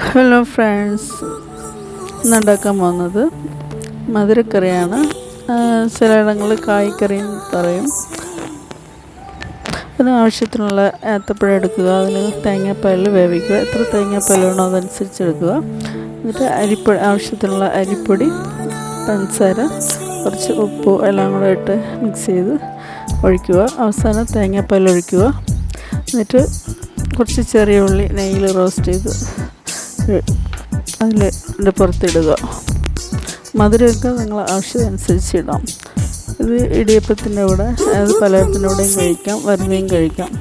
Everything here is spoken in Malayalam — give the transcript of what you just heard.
ഹലോ ഫ്രണ്ട്സ്, ഇന്നുണ്ടാക്കാൻ പോകുന്നത് മധുരക്കറിയാണ്. ചിലയിടങ്ങളിൽ കായ്ക്കറിയും പറയും. അതിന് ആവശ്യത്തിനുള്ള ഏത്തപ്പഴം എടുക്കുക, അതിന് തേങ്ങാപ്പാലിൽ വേവിക്കുക. എത്ര തേങ്ങാപ്പാൽ വേണോ അതനുസരിച്ച് എടുക്കുക. എന്നിട്ട് ആവശ്യത്തിനുള്ള അരിപ്പൊടി, പഞ്ചസാര, കുറച്ച് ഉപ്പ് എല്ലാം കൂടെ ഇട്ട് മിക്സ് ചെയ്ത് ഒഴിക്കുക. അവസാനം തേങ്ങാപ്പാൽ ഒഴിക്കുക. എന്നിട്ട് കുറച്ച് ചെറിയ ഉള്ളി നെയ്യിൽ റോസ്റ്റ് ചെയ്ത് അതിൻ്റെ പുറത്തിടുക. മധുരമൊക്കെ നിങ്ങൾ ആവശ്യമനുസരിച്ച് ഇടാം. ഇത് ഇടിയപ്പത്തിൻ്റെ കൂടെ, അത് പലഹാരത്തിൻ്റെ കൂടെയും കഴിക്കാം, വെറുതെയും കഴിക്കാം.